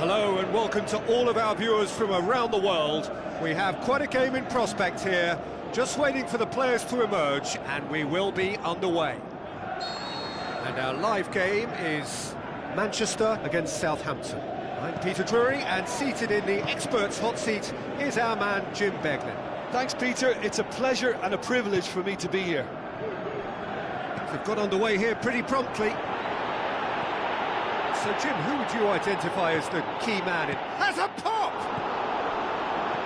Hello and welcome to all of our viewers from around the world. We have quite a game in prospect here, just waiting for the players to emerge, and we will be underway. And our live game is Manchester against Southampton. I'm Peter Drury, and seated in the experts' hot seat is our man Jim Beglin. Thanks, Peter. It's a pleasure and a privilege for me to be here. We've got underway here pretty promptly. So, Jim, who would you identify as the key man in? Has a pop!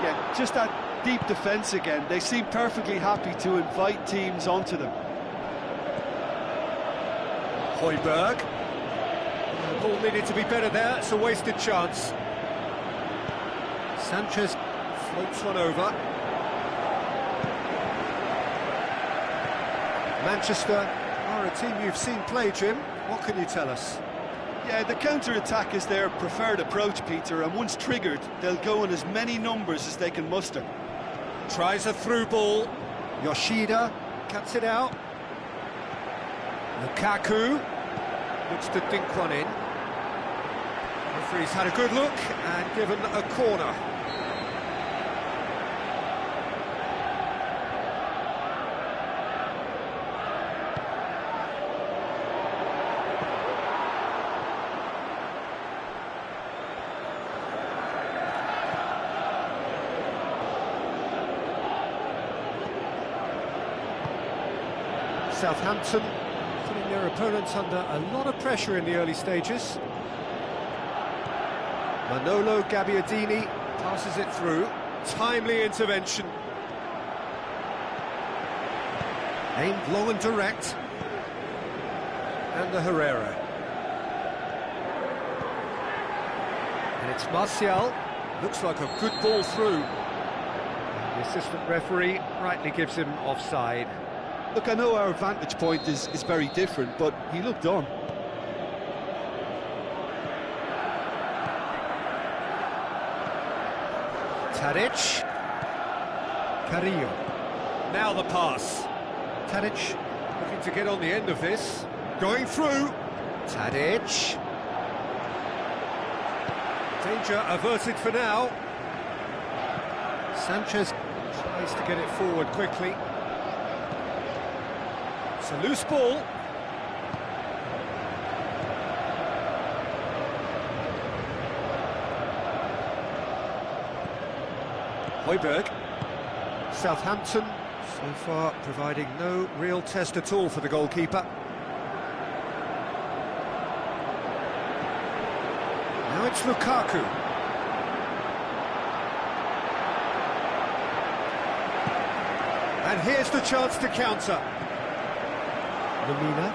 Yeah, just that deep defence again. They seem perfectly happy to invite teams onto them. Højbjerg. The ball needed to be better there. It's a wasted chance. Sanchez floats one over. Manchester are a team you've seen play, Jim. What can you tell us? Yeah, the counter-attack is their preferred approach, Peter, and once triggered, they'll go in as many numbers as they can muster. Tries a through ball. Yoshida cuts it out. Lukaku looks to dink one in. Referee's had a good look and given a corner. Southampton putting their opponents under a lot of pressure in the early stages. Manolo Gabbiadini passes it through. Timely intervention. Aimed long and direct. And the Herrera. And it's Martial. Looks like a good ball through. The assistant referee rightly gives him offside. Look, I know our vantage point is very different, but he looked on. Tadic. Carrillo. Now the pass. Tadic looking to get on the end of this. Going through. Tadic. Danger averted for now. Sanchez tries to get it forward quickly. It's a loose ball. Højbjerg. Southampton so far providing no real test at all for the goalkeeper. Now it's Lukaku. And here's the chance to counter. Lamina.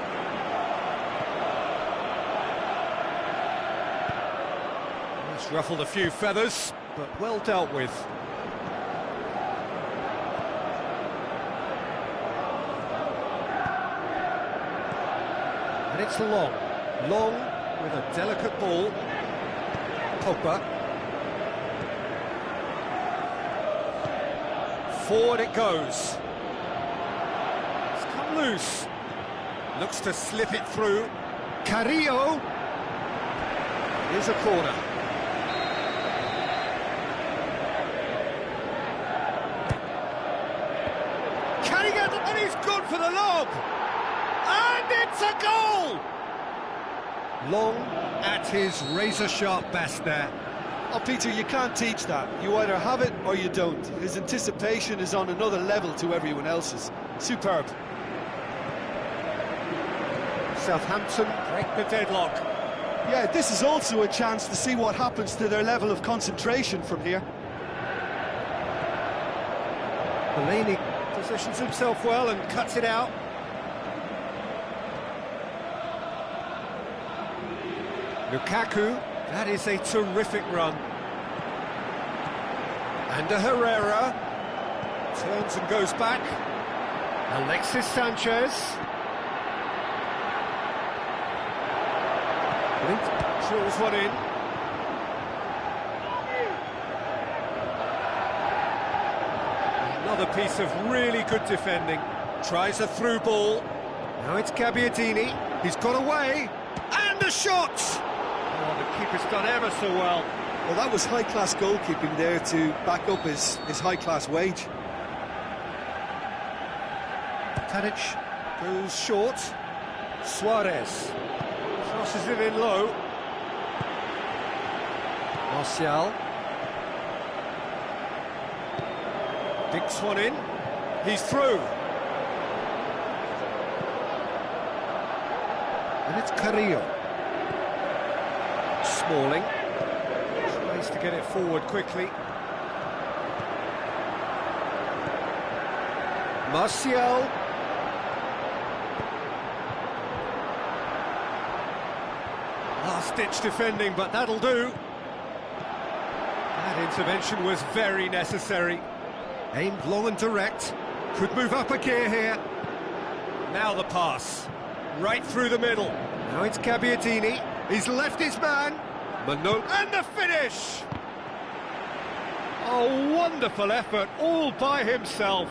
It's ruffled a few feathers, but well dealt with. And it's Long. Long with a delicate ball. Pogba. Forward it goes. It's come loose. Looks to slip it through. Carrillo. Here's a corner. Can he get it? And he's good for the lob. And it's a goal! Long at his razor-sharp best there. Oh, Peter, you can't teach that. You either have it or you don't. His anticipation is on another level to everyone else's. Superb. Southampton break the deadlock. Yeah, this is also a chance to see what happens to their level of concentration from here. Delaney positions himself well and cuts it out. Lukaku, that is a terrific run. And a Herrera turns and goes back. Alexis Sanchez. Drills one in. Another piece of really good defending. Tries a through ball. Now it's Gabbiadini. He's got away. And a shot! Oh, the keeper's done ever so well. Well, that was high-class goalkeeping there to back up his high-class wage. Tadic goes short. Suarez crosses it in low. Martial dinks one in. He's through. And it's Carrillo. Smalling tries to get it forward quickly. Martial. Last-ditch defending, but that'll do. That intervention was very necessary. Aimed long and direct. Could move up a gear here. Now the pass. Right through the middle. Now it's Gabbiadini. He's left his man. Manolo. And the finish! A wonderful effort, all by himself.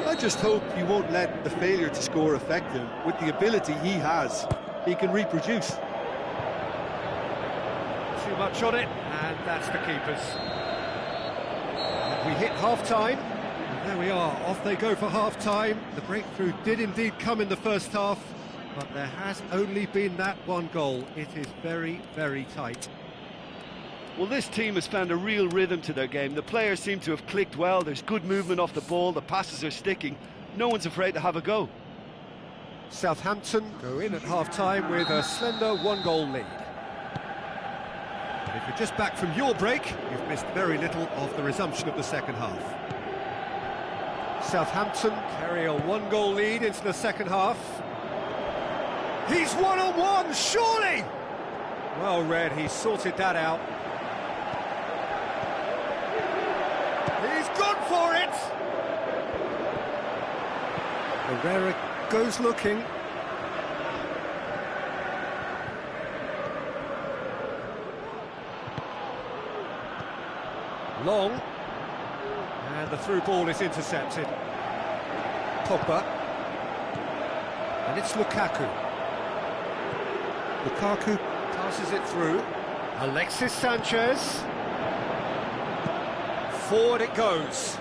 I just hope he won't let the failure to score affect him. With the ability he has, he can reproduce. Too much on it, and that's the keeper's. And we hit half-time, and there we are, off they go for half-time. The breakthrough did indeed come in the first half, but there has only been that one goal. It is very, very tight. Well, this team has found a real rhythm to their game. The players seem to have clicked well. There's good movement off the ball. The passes are sticking. No one's afraid to have a go. Southampton go in at half-time with a slender one-goal lead. If you're just back from your break, you've missed very little of the resumption of the second half. Southampton carry a one-goal lead into the second half. He's one-on-one, surely! Well read, he sorted that out. He's gone for it! Herrera goes looking. Long. And the through ball is intercepted. Pogba. And it's Lukaku. Lukaku passes it through. Alexis Sanchez. Forward it goes.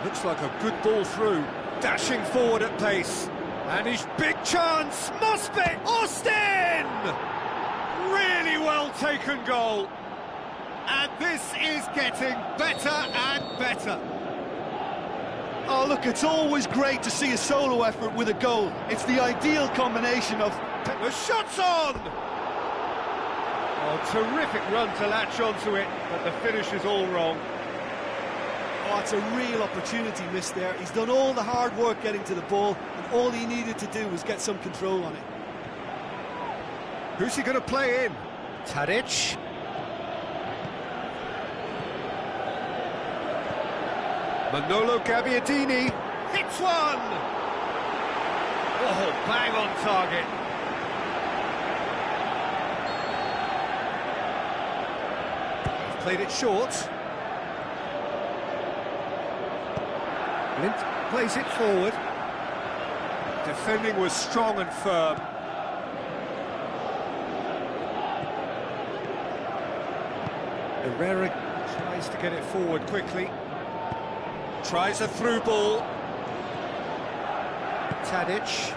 Looks like a good ball through. Dashing forward at pace. And his big chance must be Austin! Really well taken goal. And this is getting better and better. Oh, look, it's always great to see a solo effort with a goal. It's the ideal combination of... The shot's on! Oh, terrific run to latch onto it, but the finish is all wrong. Oh, it's a real opportunity missed there. He's done all the hard work getting to the ball, and all he needed to do was get some control on it. Who's he going to play in? Tadic. Manolo Gabbiadini hits one! Oh, bang on target. He's played it short. Blind plays it forward. Defending was strong and firm. Herrera tries to get it forward quickly. Tries a through ball. Tadic.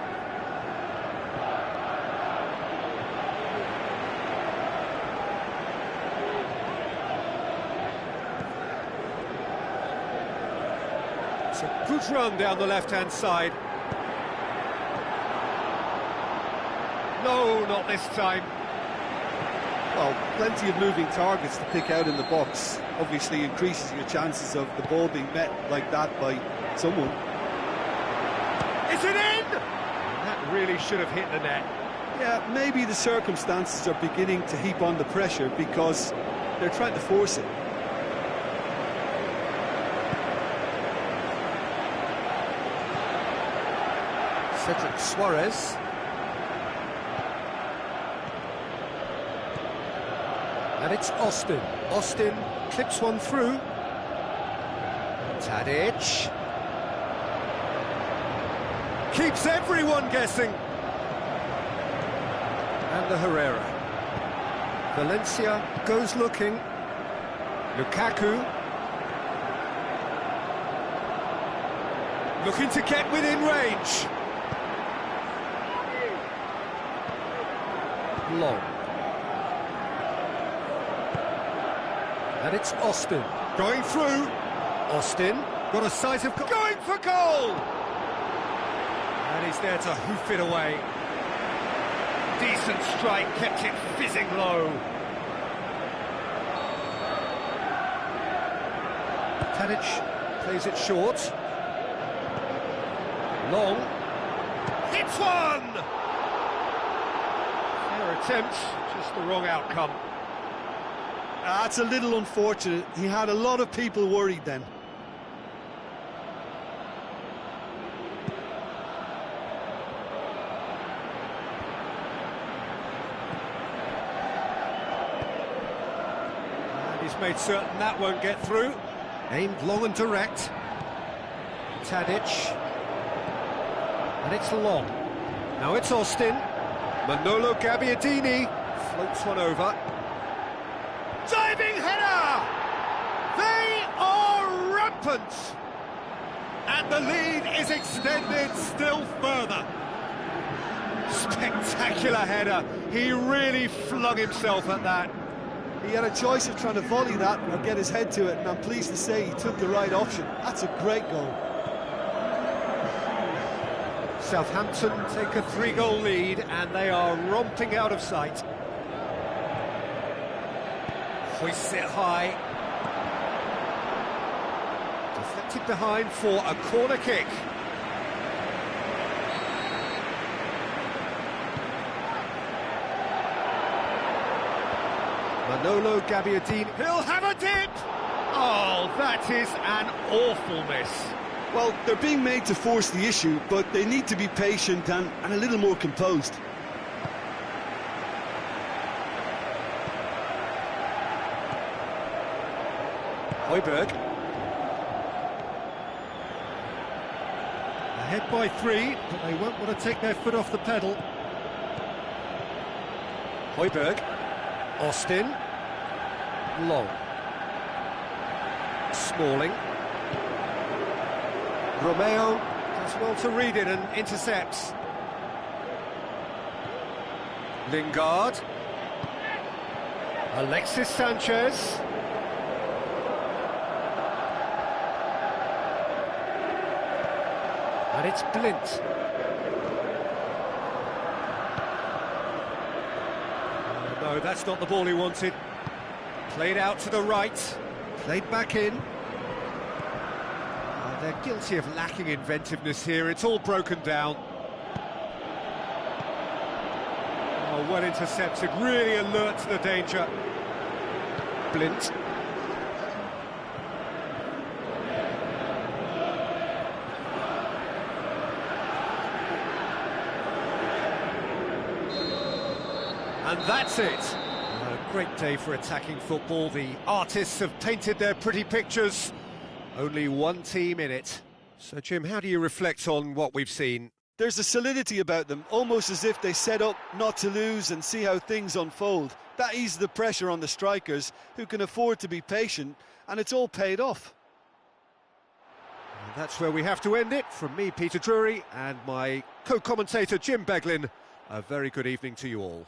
It's a good run down the left-hand side. No, not this time. Well, plenty of moving targets to pick out in the box. Obviously increases your chances of the ball being met like that by someone. Is it in? That really should have hit the net. Yeah, maybe the circumstances are beginning to heap on the pressure because they're trying to force it. Cedric Suarez. And it's Austin. Austin clips one through. Tadic. Keeps everyone guessing. And the Herrera. Valencia goes looking. Lukaku. Looking to get within range. Long. And it's Austin. Going through. Austin. Got a sight of... Going for goal! And he's there to hoof it away. Decent strike, kept it fizzing low. Tadic plays it short. Long. Hits one! Fair attempt, just the wrong outcome. That's a little unfortunate. He had a lot of people worried then. And he's made certain that won't get through. Aimed long and direct. Tadic. And it's Long. Now it's Austin. Manolo Gabbiadini floats one over. Diving header! They are rampant! And the lead is extended still further. Spectacular header. He really flung himself at that. He had a choice of trying to volley that or get his head to it, and I'm pleased to say he took the right option. That's a great goal. Southampton take a 3-goal lead, and they are romping out of sight. Hoists it high. Deflected behind for a corner kick. Manolo Gabbiadini. He'll have a dip! Oh, that is an awful miss. Well, they're being made to force the issue, but they need to be patient and a little more composed. Højbjerg. Ahead by 3, but they won't want to take their foot off the pedal. Højbjerg. Austin. Long. Smalling. Romeo does well to read it and intercepts. Lingard. Alexis Sanchez. And it's Blint. No, that's not the ball he wanted. Played out to the right. Played back in. They're guilty of lacking inventiveness here. It's all broken down. Oh, well intercepted. Really alert to the danger. Blint. And that's it. A great day for attacking football. The artists have painted their pretty pictures. Only one team in it. So, Jim, how do you reflect on what we've seen? There's a solidity about them, almost as if they set up not to lose and see how things unfold. That eases the pressure on the strikers, who can afford to be patient, and it's all paid off. And that's where we have to end it. From me, Peter Drury, and my co-commentator, Jim Beglin. A very good evening to you all.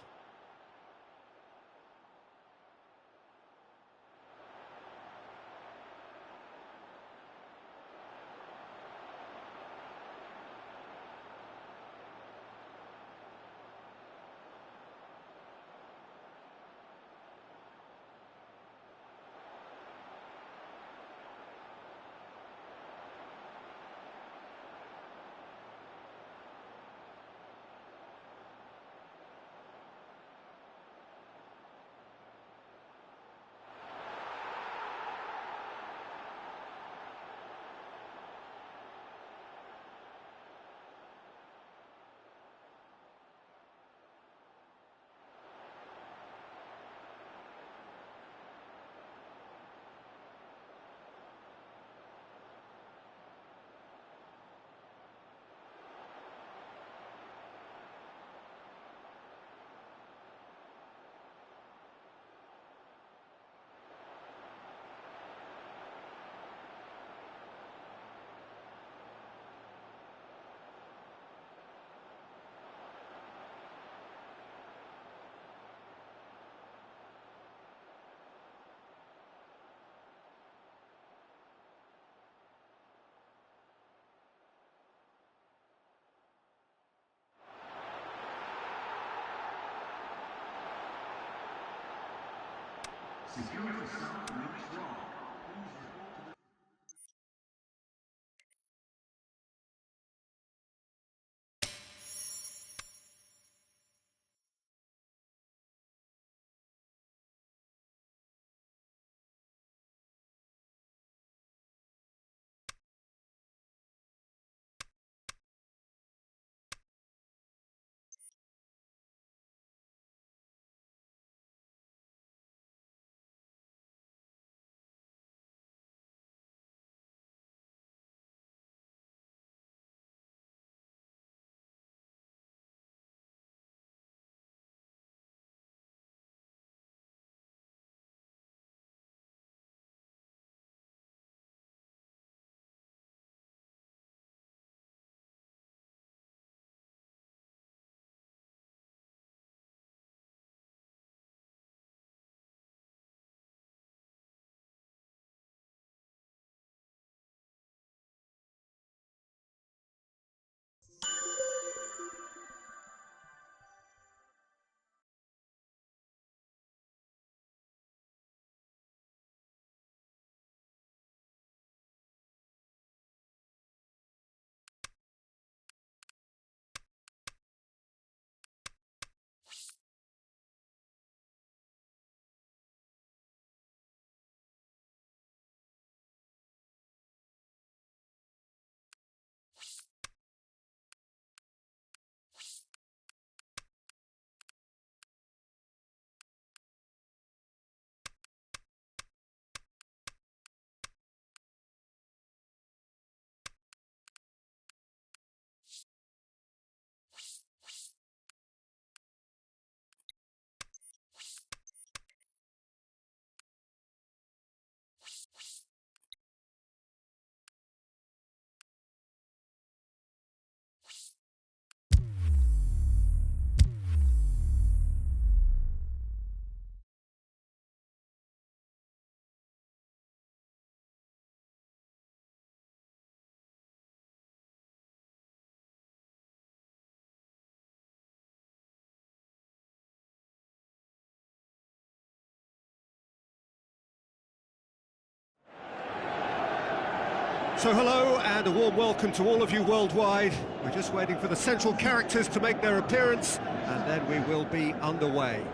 So hello and a warm welcome to all of you worldwide. We're just waiting for the central characters to make their appearance and then we will be underway.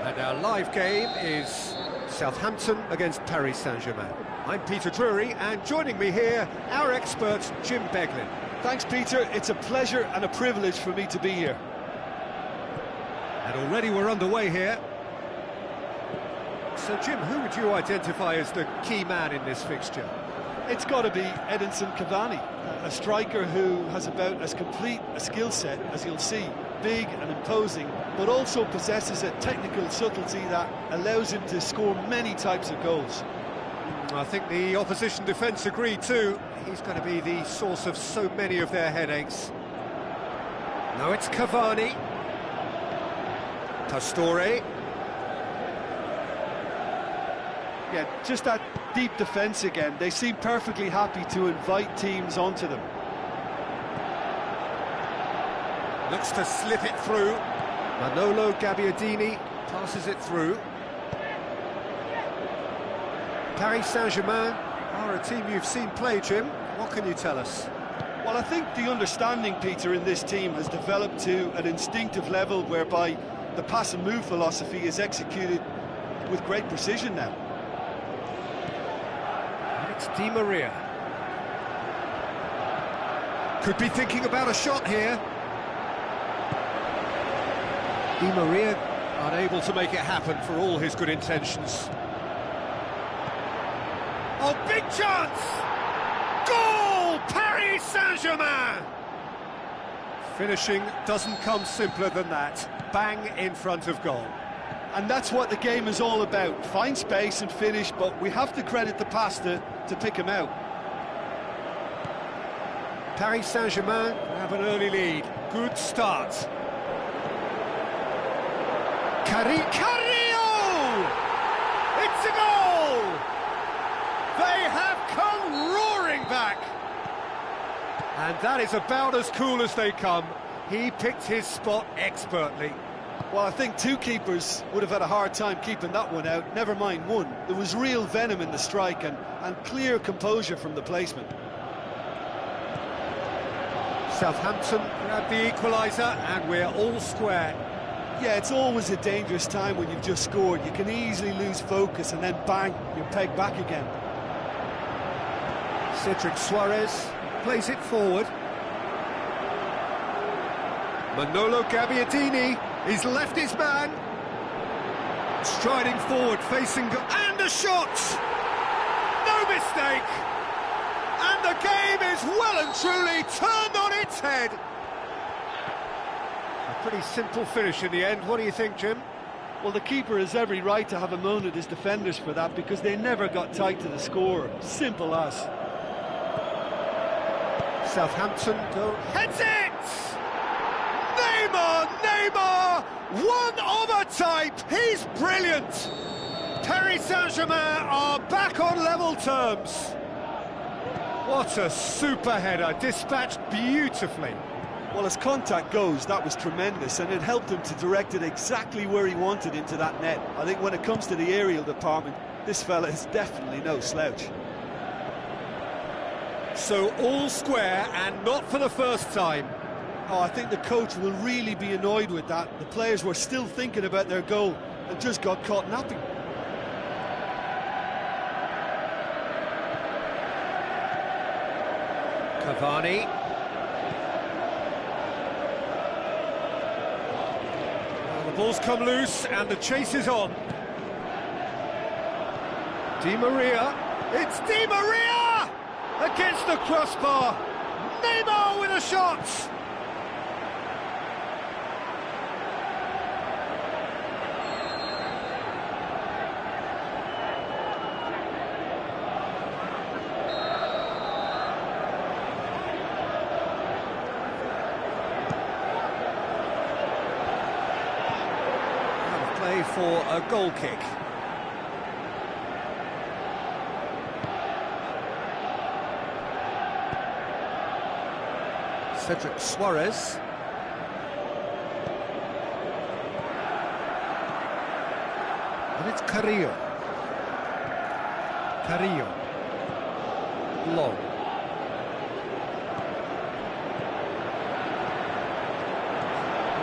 And our live game is Southampton against Paris Saint-Germain. I'm Peter Drury and joining me here, our expert Jim Beglin. Thanks, Peter. It's a pleasure and a privilege for me to be here. And already we're underway here. So Jim, who would you identify as the key man in this fixture? It's got to be Edinson Cavani, a striker who has about as complete a skill set as you'll see. Big and imposing, but also possesses a technical subtlety that allows him to score many types of goals. I think the opposition defence agree too. He's going to be the source of so many of their headaches. Now it's Cavani. Pastore. Yeah, just that deep defence again. They seem perfectly happy to invite teams onto them. Looks to slip it through. Manolo Gabbiadini passes it through. Paris Saint-Germain are a team you've seen play, Jim. What can you tell us? Well, I think the understanding, Peter, in this team has developed to an instinctive level whereby the pass and move philosophy is executed with great precision now. It's Di Maria. Could be thinking about a shot here. Di Maria unable to make it happen for all his good intentions. Oh, big chance! Goal! Paris Saint-Germain! Finishing doesn't come simpler than that. Bang in front of goal. And that's what the game is all about. Find space and finish, but we have to credit the passer to pick him out. Paris Saint-Germain have an early lead. Good start. Carrillo! It's a goal! They have come roaring back. And that is about as cool as they come. He picked his spot expertly. Well, I think two keepers would have had a hard time keeping that one out, never mind one. There was real venom in the strike and clear composure from the placement. Southampton grab the equaliser and we're all square. Yeah, it's always a dangerous time when you've just scored. You can easily lose focus and then bang, you're pegged back again. Cedric Suarez plays it forward. Manolo Gabbiadini, he's left his man. Striding forward, facing... and a shot! No mistake! And the game is well and truly turned on its head. A pretty simple finish in the end. What do you think, Jim? Well, the keeper has every right to have a moan at his defenders for that because they never got tight to the score. Simple as. Southampton go... heads it! Neymar! One of a type! He's brilliant! Paris Saint-Germain are back on level terms. What a super header, dispatched beautifully. Well, as contact goes, that was tremendous, and it helped him to direct it exactly where he wanted into that net. I think when it comes to the aerial department, this fella is definitely no slouch. So all square, and not for the first time. Oh, I think the coach will really be annoyed with that. The players were still thinking about their goal and just got caught napping. Cavani. Well, the ball's come loose and the chase is on. Di Maria. It's Di Maria! Against the crossbar. Neymar with a shot! For a goal kick. Cedric Suarez. And it's Carrillo. Long.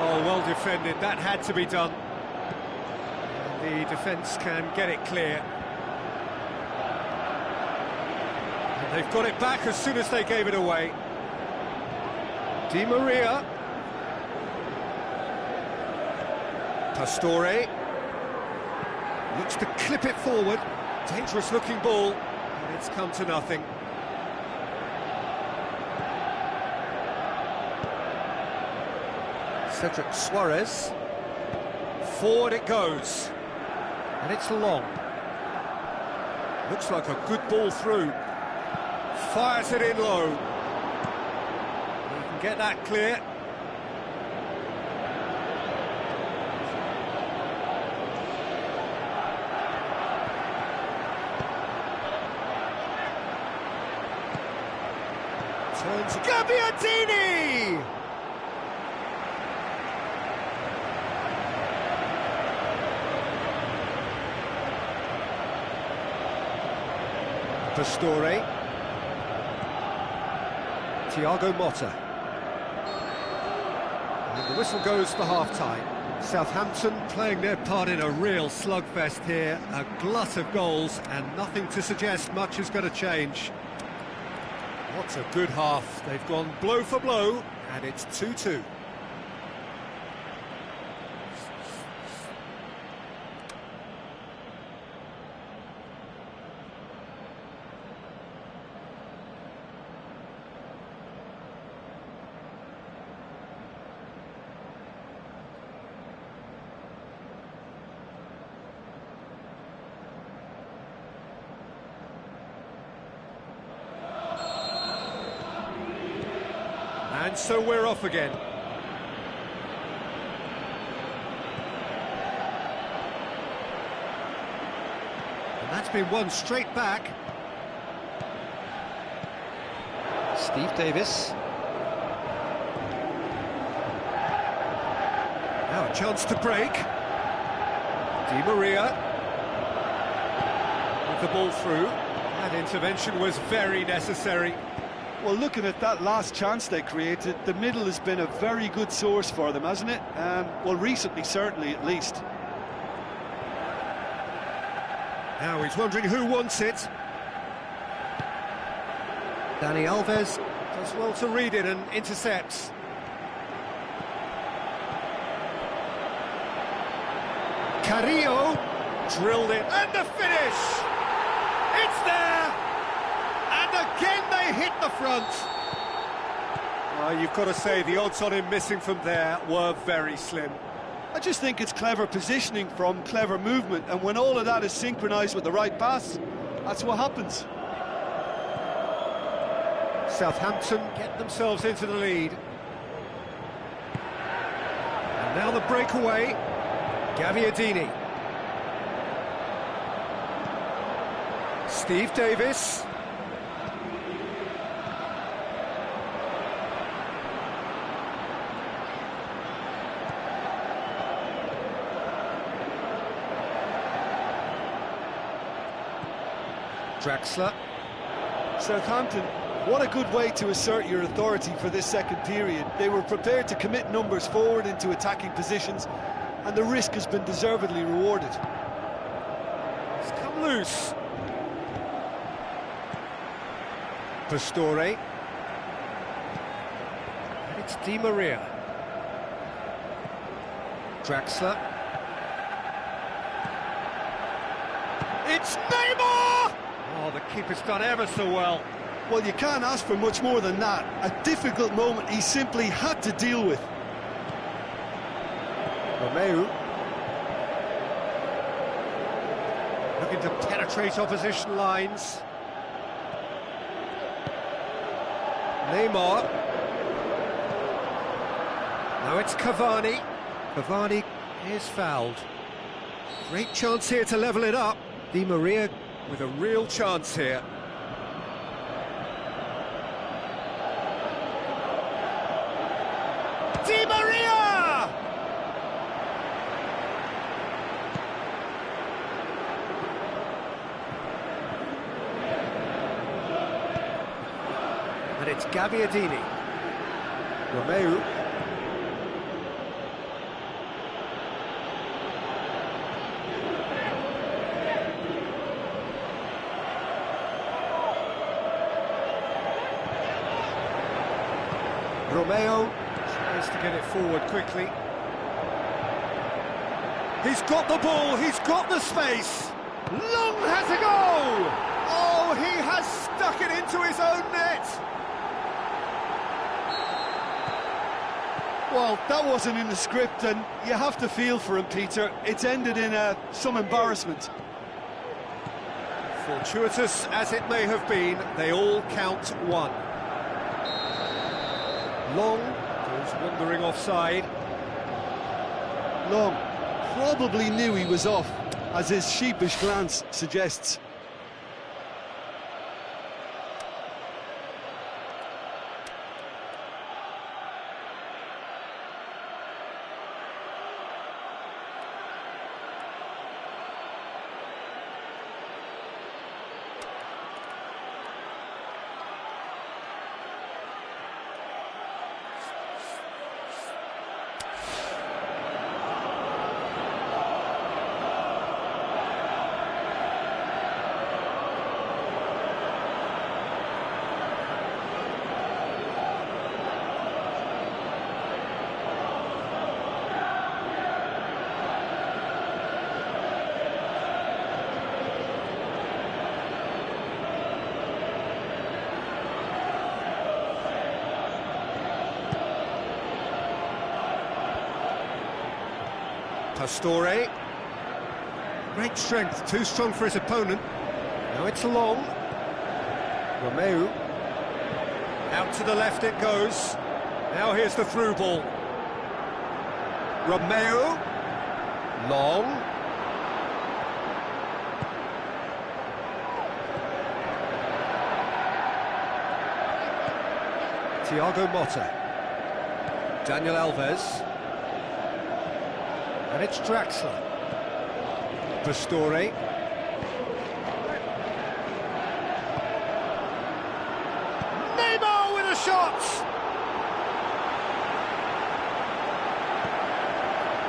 Oh, well defended. That had to be done. The defence can get it clear. And they've got it back as soon as they gave it away. Di Maria. Pastore. Looks to clip it forward. Dangerous looking ball. And it's come to nothing. Cedric Suarez. Forward it goes. And it's long. Looks like a good ball through. Fires it in low. You can get that clear. Turns Gabbiadini! Pastore. Thiago Motta. And the whistle goes for half-time. Southampton playing their part in a real slugfest here. A glut of goals and nothing to suggest much is going to change. What a good half. They've gone blow for blow and it's 2-2. And so we're off again. And that's been won straight back. Steve Davis. Now a chance to break. Di Maria with the ball through. That intervention was very necessary. Well, looking at that last chance they created, the middle has been a very good source for them, hasn't it? Well, recently, certainly, at least. Now he's wondering who wants it. Dani Alves does well to read it and intercepts. Carrillo drilled it, and the finish! It's there! And again they hit the front. You've got to say the odds on him missing from there were very slim. I just think it's clever positioning from clever movement, and when all of that is synchronised with the right pass, that's what happens. Southampton get themselves into the lead. And now the breakaway. Gaviadini. Steve Davis. Draxler. Southampton, what a good way to assert your authority for this second period. They were prepared to commit numbers forward into attacking positions, and the risk has been deservedly rewarded. It's come loose. Pastore. And it's Di Maria. Draxler. It's Neymar! Oh, the keeper's done ever so well. Well, you can't ask for much more than that. A difficult moment he simply had to deal with. Romeu. Looking to penetrate opposition lines. Neymar. Now it's Cavani. Cavani is fouled. Great chance here to level it up. Di Maria with a real chance here. Di Maria! And it's Gaviadini. Romeu. Romeo tries to get it forward quickly. He's got the ball, he's got the space. Long has a go! Oh, he has stuck it into his own net. Well, that wasn't in the script, and you have to feel for him, Peter. It's ended in some embarrassment. Fortuitous as it may have been, they all count one. Long goes wandering offside. Long probably knew he was off, as his sheepish glance suggests. Pastore. Great strength, too strong for his opponent. Now it's Long. Romeu. Out to the left it goes. Now here's the through ball. Romeu. Long. Thiago Motta. Daniel Alves. And it's Draxler. Pastore. Neymar with a shot!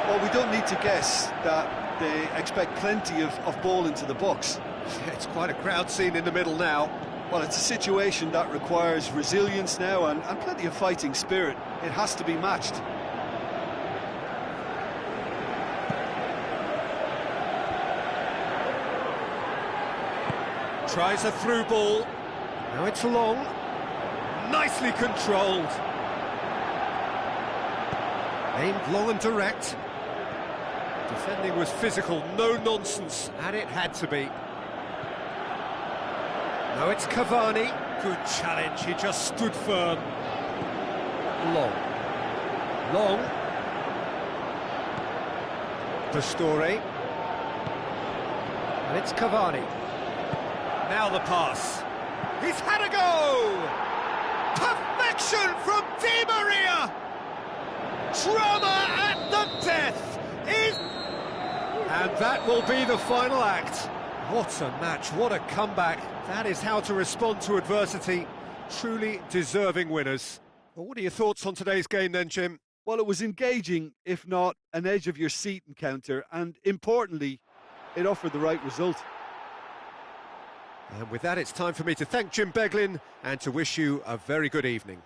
Well, we don't need to guess that they expect plenty of ball into the box. It's quite a crowd scene in the middle now. Well, it's a situation that requires resilience now and plenty of fighting spirit. It has to be matched. Tries a through ball. Now it's long. Nicely controlled. Aimed long and direct. Defending was physical, no nonsense, and it had to be. Now it's Cavani. Good challenge, he just stood firm. Long. Long. Pastore. And it's Cavani. Now the pass. He's had a go! Perfection from Di Maria! Drama at the death is... And that will be the final act. What a match, what a comeback. That is how to respond to adversity. Truly deserving winners. Well, what are your thoughts on today's game then, Jim? Well, it was engaging, if not an edge-of-your-seat encounter, and importantly, it offered the right result. And with that, it's time for me to thank Jim Beglin and to wish you a very good evening.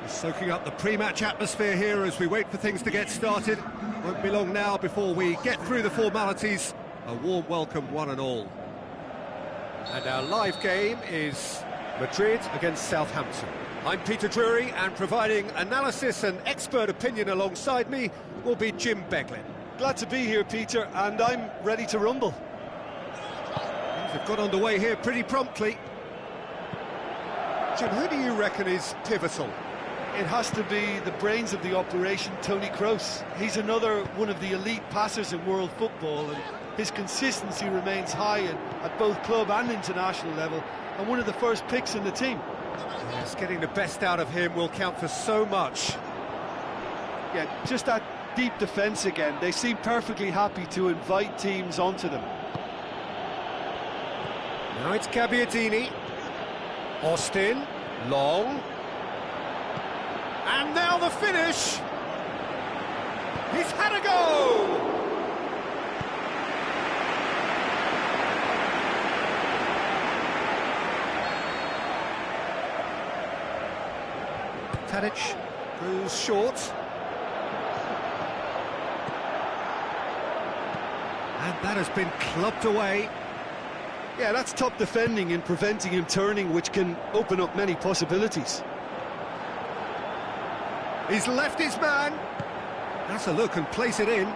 Soaking up the pre-match atmosphere here as we wait for things to get started. Won't be long now before we get through the formalities. A warm welcome, one and all. And our live game is Madrid against Southampton. I'm Peter Drury, and providing analysis and expert opinion alongside me will be Jim Beglin. Glad to be here, Peter, and I'm ready to rumble. Things have got underway here pretty promptly. Jim, who do you reckon is pivotal? It has to be the brains of the operation, Toni Kroos. He's another one of the elite passers in world football, and his consistency remains high at both club and international level, and one of the first picks in the team. Yes, getting the best out of him will count for so much. Yeah, just that deep defence again. They seem perfectly happy to invite teams onto them. Now it's Gabbiadini. Austin, long. And now the finish. He's had a go! Tadic goes short. And that has been clubbed away. Yeah, that's top defending and preventing him turning, which can open up many possibilities. He's left his man. That's a look and place it in.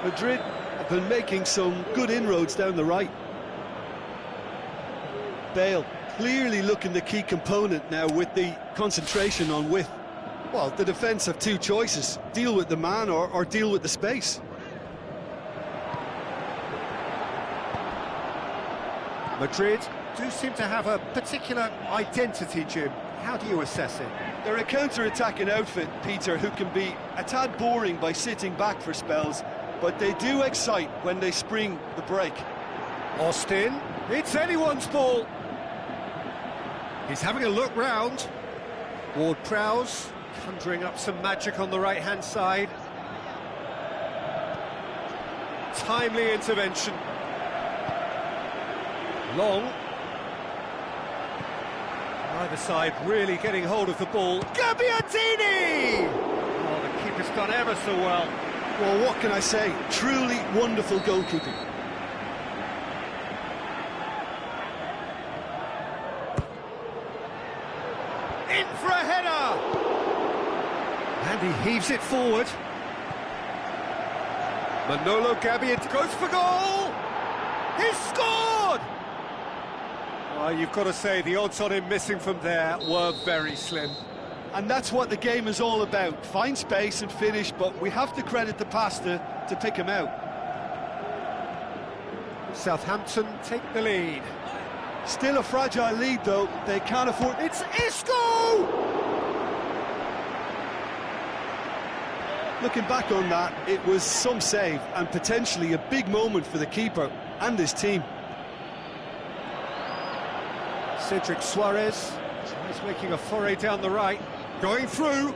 Madrid have been making some good inroads down the right. Bale clearly looking the key component now with the concentration on width. Well, the defence have two choices: deal with the man or deal with the space. Madrid do seem to have a particular identity, Jim. How do you assess it? They're a counter-attacking outfit, Peter, who can be a tad boring by sitting back for spells, but they do excite when they spring the break. Austin, it's anyone's ball. He's having a look round. Ward-Prowse conjuring up some magic on the right-hand side. Timely intervention. Long. Either side really getting hold of the ball. Gabbiadini! Oh, the keeper's done ever so well. Well, what can I say? Truly wonderful goalkeeping. In for a header! And he heaves it forward. Manolo Gabbiadini goes for goal! He's scored! Well, you've got to say, the odds on him missing from there were very slim. And that's what the game is all about. Find space and finish, but we have to credit the pass to pick him out. Southampton take the lead. Still a fragile lead, though. They can't afford... It's Isco! Looking back on that, it was some save and potentially a big moment for the keeper and his team. Cedric Suarez tries making a foray down the right, going through.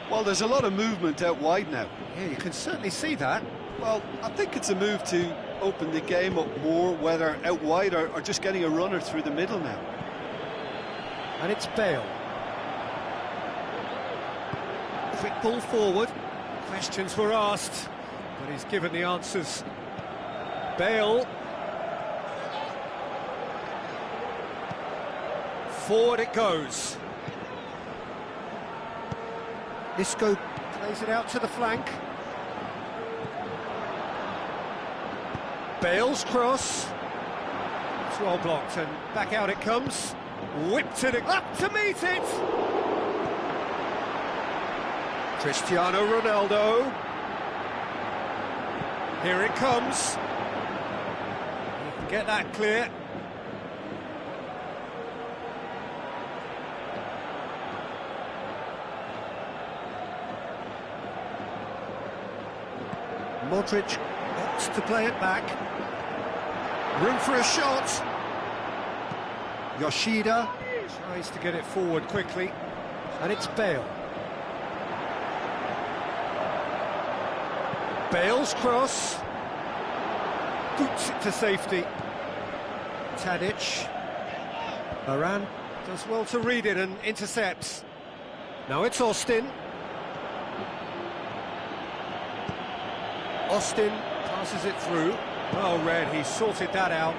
Well, there's a lot of movement out wide now. Yeah, you can certainly see that. Well, I think it's a move to open the game up more, whether out wide or just getting a runner through the middle now. And it's Bale. Quick ball forward. Questions were asked, but he's given the answers. Bale. Forward it goes. Isco plays it out to the flank. Bale's cross. It's well blocked and back out it comes. Whipped it up to meet it. Cristiano Ronaldo. Here it comes. He can get that clear. Modric opts to play it back. Room for a shot. Yoshida tries to get it forward quickly. And it's Bale. Bale's cross. Boots it to safety. Tadic. Moran does well to read it and intercepts. Now it's Austin. Austin passes it through. Well read, he sorted that out.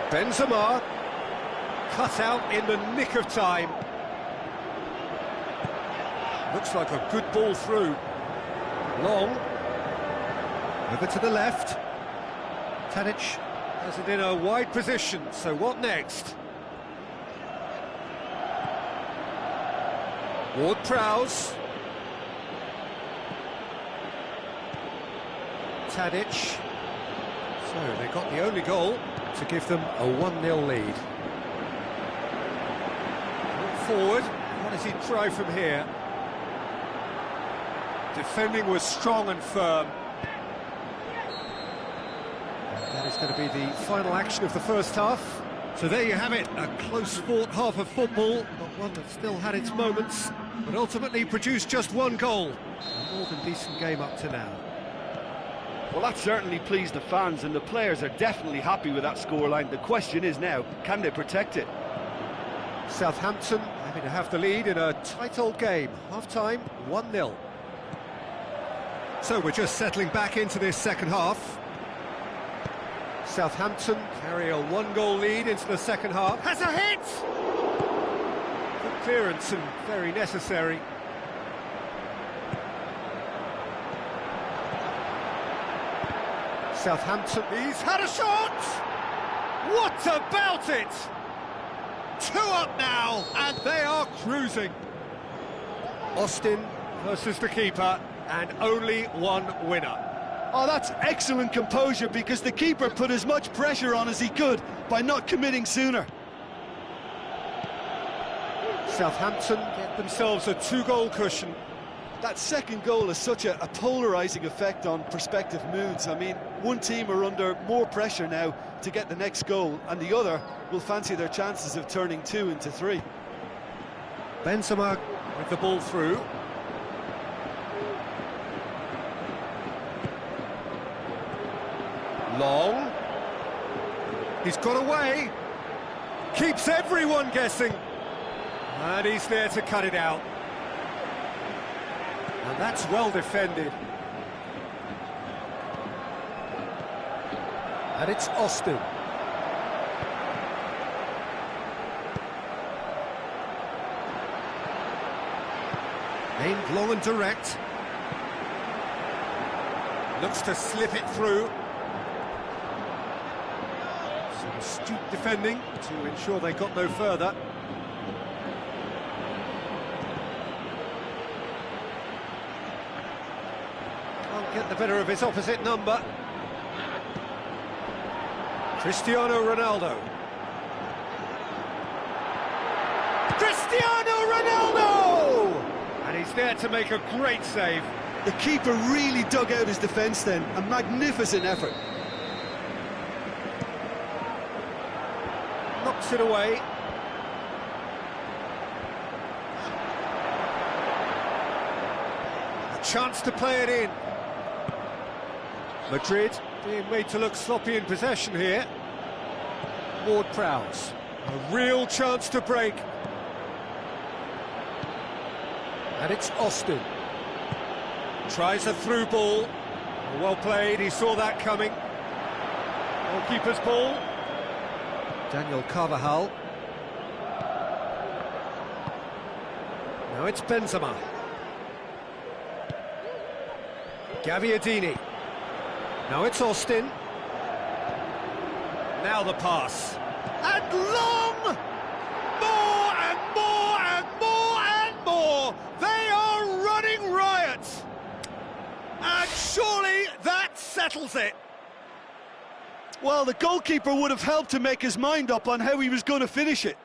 Benzema, cut out in the nick of time. Looks like a good ball through. Long, over to the left. Tadic has it in a wide position, so what next? Ward-Prowse. Tadic. So they got the only goal to give them a 1-0 lead. Forward, what does he try from here? Defending was strong and firm. That is going to be the final action of the first half. So there you have it, a close-fought half of football, but one that still had its moments, but ultimately produced just one goal. A more than decent game up to now. Well, that certainly pleased the fans, and the players are definitely happy with that scoreline. The question is now, can they protect it? Southampton having to have the lead in a tight old game. Half-time, 1-0. So we're just settling back into this second half. Southampton carry a 1-goal lead into the second half. Has a hit! Good clearance and very necessary. Southampton, he's had a shot! What about it? 2 up now, and they are cruising. Austin versus the keeper, and only one winner. Oh, that's excellent composure, because the keeper put as much pressure on as he could by not committing sooner. Southampton get themselves a 2-goal cushion. That second goal has such a polarising effect on prospective moods. I mean, one team are under more pressure now to get the next goal, and the other will fancy their chances of turning 2 into 3. Benzema with the ball through. Long. He's got away. Keeps everyone guessing. And he's there to cut it out. And that's well defended. And it's Austin. Aimed long and direct. Looks to slip it through. Some astute defending to ensure they got no further. Can't get the better of his opposite number. Cristiano Ronaldo. Cristiano Ronaldo! And he's there to make a great save. The keeper really dug out his defence then. A magnificent effort. Knocks it away. A chance to play it in. Madrid being made to look sloppy in possession here. Ward-Prowse. A real chance to break. And it's Austin. Tries a through ball. Well played, he saw that coming. Goalkeeper's ball. Daniel Carvajal. Now it's Benzema. Gaviadini. Now it's Austin. Now the pass. And long! More and more and more and more! They are running riot! And surely that settles it. Well, the goalkeeper would have helped to make his mind up on how he was going to finish it.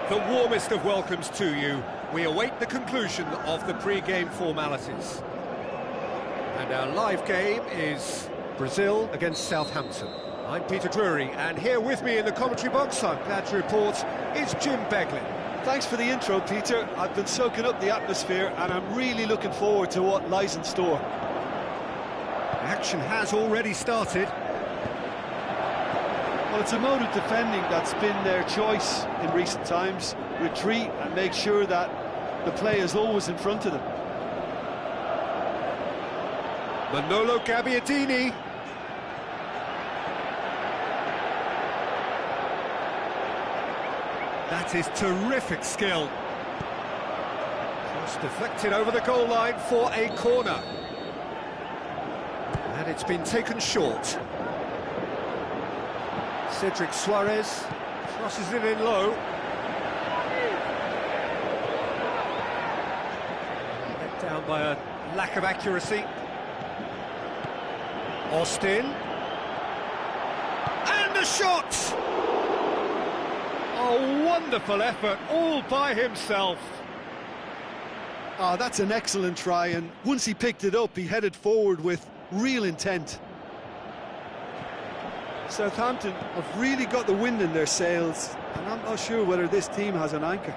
the warmest of welcomes to you. We await the conclusion of the pre-game formalities. And our live game is Brazil against Southampton. I'm Peter Drury, and here with me in the commentary box, I'm glad to report, is Jim Beglin. Thanks for the intro, Peter. I've been soaking up the atmosphere, and I'm really looking forward to what lies in store. The action has already started. Well, it's a mode of defending that's been their choice in recent times. Retreat and make sure that the play is always in front of them. Manolo Gabbiadini. That is terrific skill. Cross deflected over the goal line for a corner. And it's been taken short. Cedric Suarez crosses it in low. Let down by a lack of accuracy. Austin. And the shot! A wonderful effort, all by himself. Oh, that's an excellent try, and once he picked it up, he headed forward with real intent. Southampton have really got the wind in their sails, and I'm not sure whether this team has an anchor.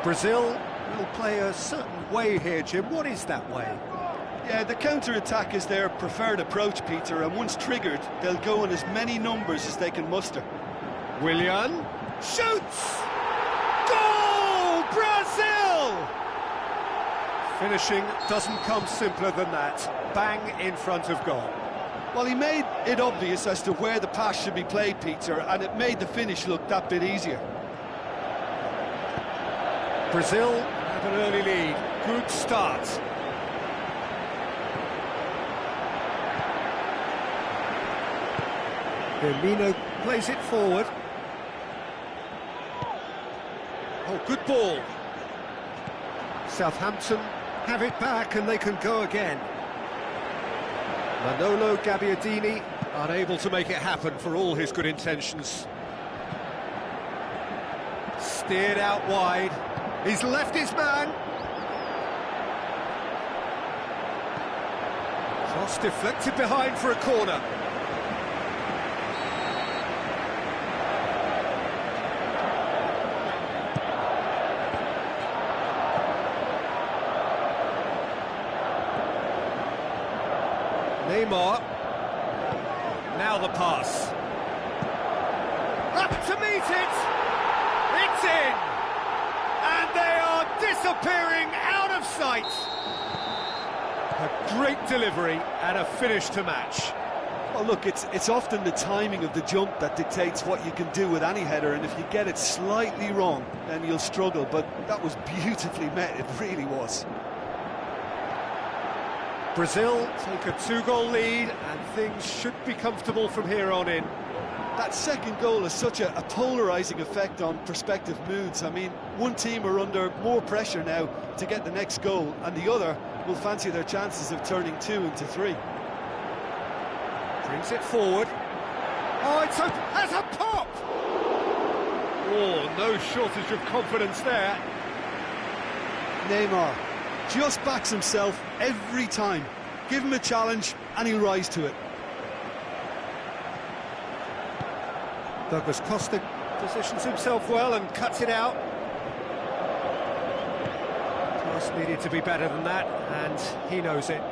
Brazil will play a certain way here, Jim. What is that way? Yeah, the counter-attack is their preferred approach, Peter, and once triggered, they'll go in as many numbers as they can muster. Willian shoots! Goal! Brazil! Finishing doesn't come simpler than that. Bang in front of goal. Well, he made it obvious as to where the pass should be played, Peter, and it made the finish look that bit easier. Brazil have an early lead. Good start. Firmino plays it forward. Oh, good ball. Southampton have it back and they can go again. Manolo Gabbiadini unable to make it happen for all his good intentions. Steered out wide. He's left his man. Cross deflected behind for a corner. Neymar, now the pass, up to meet it, it's in, and they are disappearing out of sight. A great delivery and a finish to match. Well, look, it's often the timing of the jump that dictates what you can do with any header, and if you get it slightly wrong, then you'll struggle, but that was beautifully met, it really was. Brazil take a 2-goal lead and things should be comfortable from here on in. That second goal has such a polarising effect on prospective moods. I mean, one team are under more pressure now to get the next goal, and the other will fancy their chances of turning 2 into 3. Brings it forward. Oh, it's has a pop! Oh, no shortage of confidence there. Neymar just backs himself every time. Give him a challenge and he'll rise to it. Douglas Costa positions himself well and cuts it out. Pass needed to be better than that, and he knows it.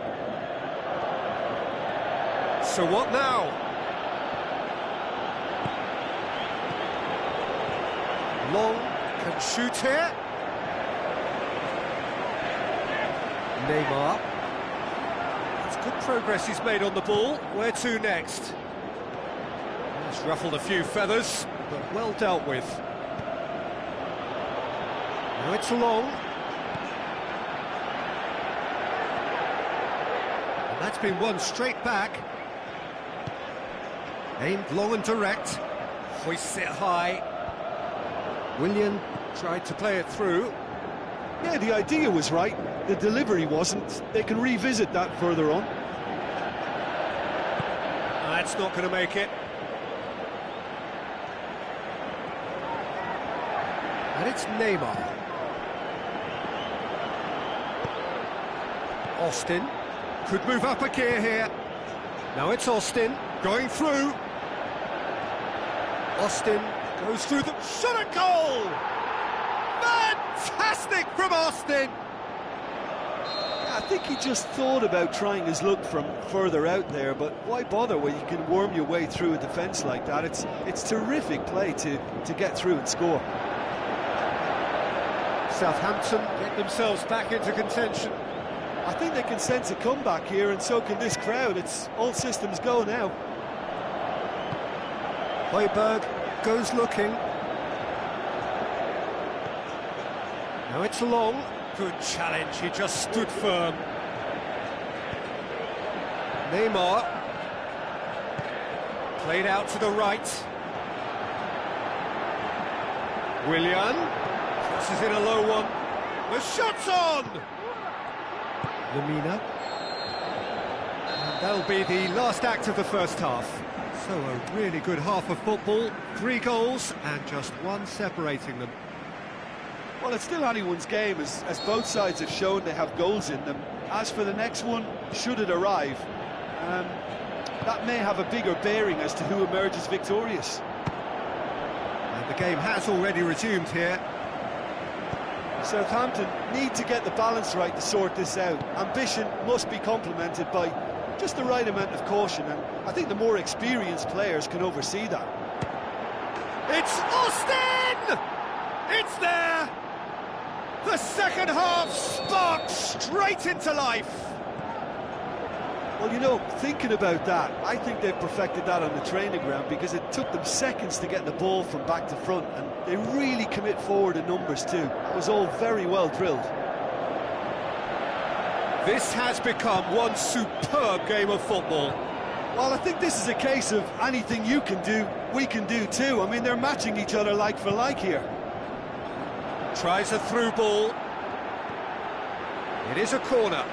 So what now? Long can shoot here. Neymar. It's good progress he's made on the ball. Where to next? He's ruffled a few feathers, but well dealt with. Now it's long. And that's been won straight back. Aimed long and direct. Hoists it high. Willian tried to play it through. Yeah, the idea was right. The delivery wasn't. They can revisit that further on. That's not going to make it. And it's Neymar. Austin could move up a gear here. Now it's Austin going through. Austin goes through the shot at goal! Fantastic from Austin! I think he just thought about trying his luck from further out there, but why bother when you can worm your way through a defence like that? It's terrific play to get through and score. Southampton get themselves back into contention. I think they can sense a comeback here, and so can this crowd. It's all systems go now. Højbjerg goes looking. Now it's Long. Good challenge, he just stood firm. Neymar. Played out to the right. Willian. Crosses in a low one. The shot's on! Lamina. And that'll be the last act of the first half. So a really good half of football. 3 goals and just 1 separating them. Well, it's still anyone's game, as both sides have shown they have goals in them. As for the next one, should it arrive, that may have a bigger bearing as to who emerges victorious. And the game has already resumed here. Southampton need to get the balance right to sort this out. Ambition must be complemented by just the right amount of caution, and I think the more experienced players can oversee that. It's Austin! It's there! The second half sparked straight into life. Well, you know, thinking about that, I think they've perfected that on the training ground, because it took them seconds to get the ball from back to front, and they really commit forward in numbers too. It was all very well drilled. This has become one superb game of football. Well, I think this is a case of anything you can do, we can do too. I mean, they're matching each other like for like here. Tries a through ball. It is a corner.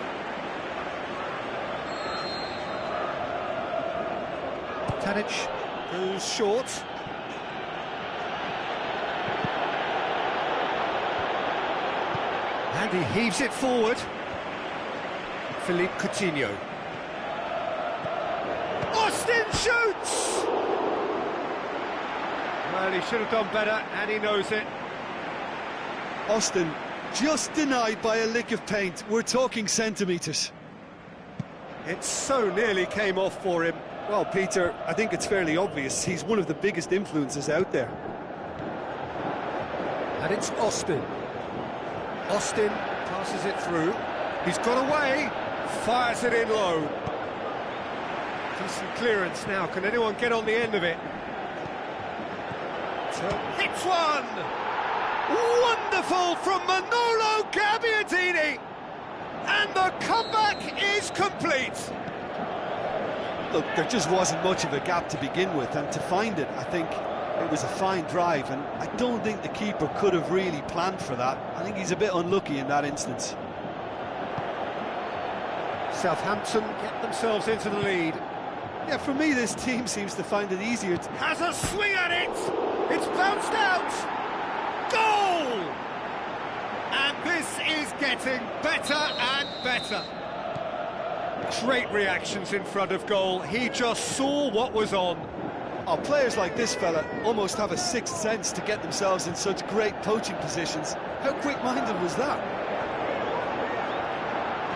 Tadic goes short. And he heaves it forward. Philippe Coutinho. Austin shoots! Well, he should have done better, and he knows it. Austin just denied by a lick of paint. We're talking centimetres. It so nearly came off for him. Well, Peter, I think it's fairly obvious. He's one of the biggest influences out there. And it's Austin. Austin passes it through. He's got away. Fires it in low. Decent clearance now. Can anyone get on the end of it? Hits one! Wonderful from Manolo Gabbiadini! And the comeback is complete! Look, there just wasn't much of a gap to begin with, and to find it, I think it was a fine drive, and I don't think the keeper could have really planned for that. I think he's a bit unlucky in that instance. Southampton get themselves into the lead. Yeah, for me, this team seems to find it easier to... Has a swing at it! It's bounced out! Goal! And this is getting better and better. Great reactions in front of goal. He just saw what was on. Oh, players like this fella almost have a sixth sense to get themselves in such great poaching positions. How quick-minded was that?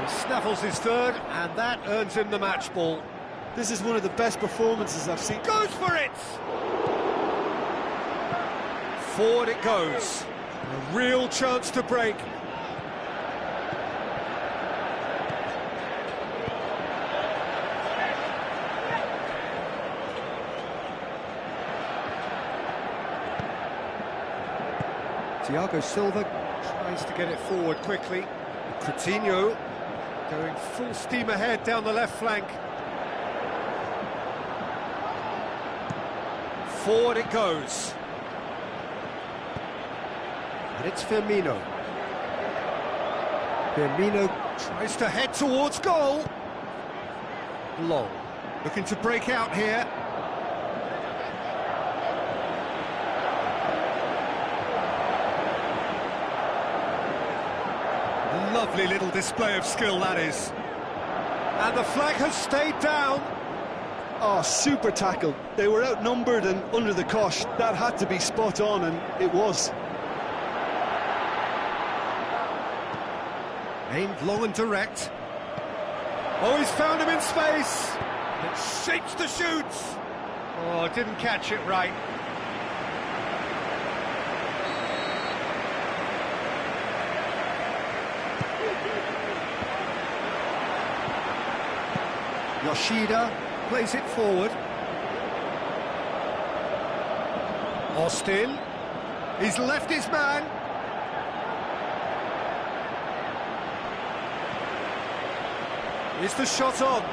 He snaffles his third, and that earns him the match ball. This is one of the best performances I've seen. Goes for it! Forward it goes. A real chance to break. Thiago Silva tries to get it forward quickly. Coutinho going full steam ahead down the left flank. Forward it goes. And it's Firmino. Firmino tries to head towards goal. Long. Looking to break out here. Lovely little display of skill, that is. And the flag has stayed down. Oh, super tackle. They were outnumbered and under the cosh. That had to be spot on, and it was. Aimed long and direct. Oh, he's found him in space. It shapes the shoots. Oh, didn't catch it right. Yoshida plays it forward. Austin. He's left his man. Is the shot on?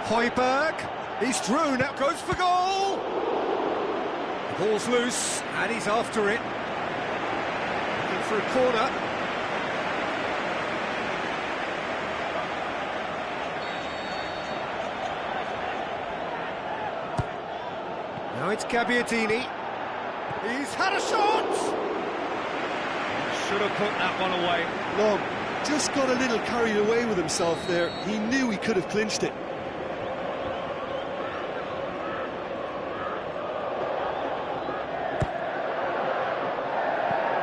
Højbjerg. He's through, now goes for goal! The ball's loose, and he's after it. Looking for a corner. Now it's Gabbiadini. He's had a shot! Should have put that one away. Long just got a little carried away with himself there. He knew he could have clinched it.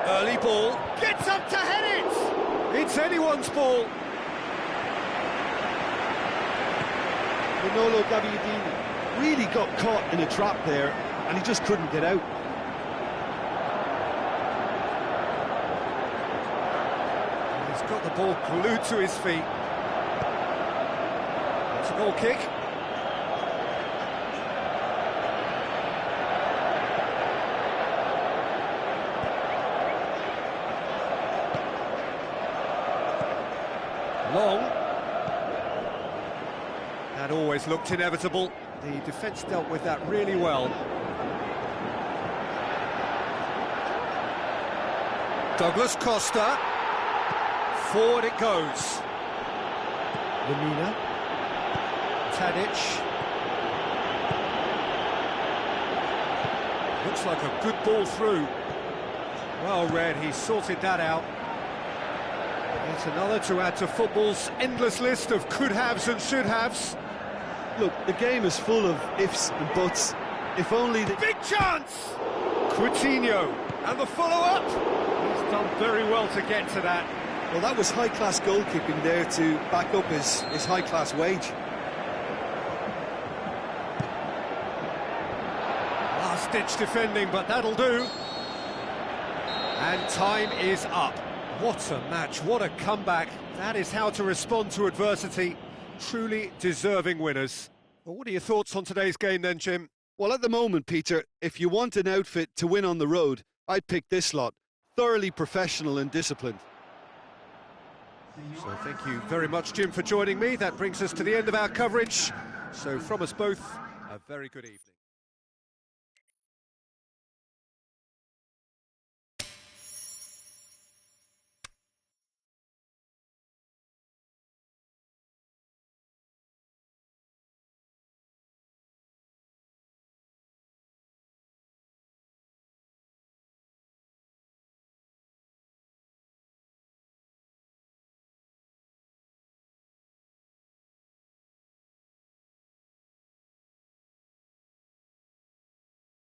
Early ball, gets up to head it! It's anyone's ball. Manolo Gabbiadini really got caught in a trap there, and he just couldn't get out. He's got the ball glued to his feet. It's a goal kick. Long. That always looked inevitable. The defence dealt with that really well. Douglas Costa. Forward it goes. Lemina. Tadic. Looks like a good ball through. Well read, he sorted that out. It's another to add to football's endless list of could-haves and should-haves. Look, the game is full of ifs and buts. If only the... Big chance! Coutinho, and the follow-up. He's done very well to get to that. Well, that was high-class goalkeeping there to back up his high-class wage. Last-ditch defending, but that'll do. And time is up. What a match, what a comeback. That is how to respond to adversity. Truly deserving winners. Well, what are your thoughts on today's game then, Jim? Well, at the moment, Peter, if you want an outfit to win on the road, I'd pick this lot. Thoroughly professional and disciplined. So thank you very much, Jim, for joining me. That brings us to the end of our coverage. So from us both, a very good evening.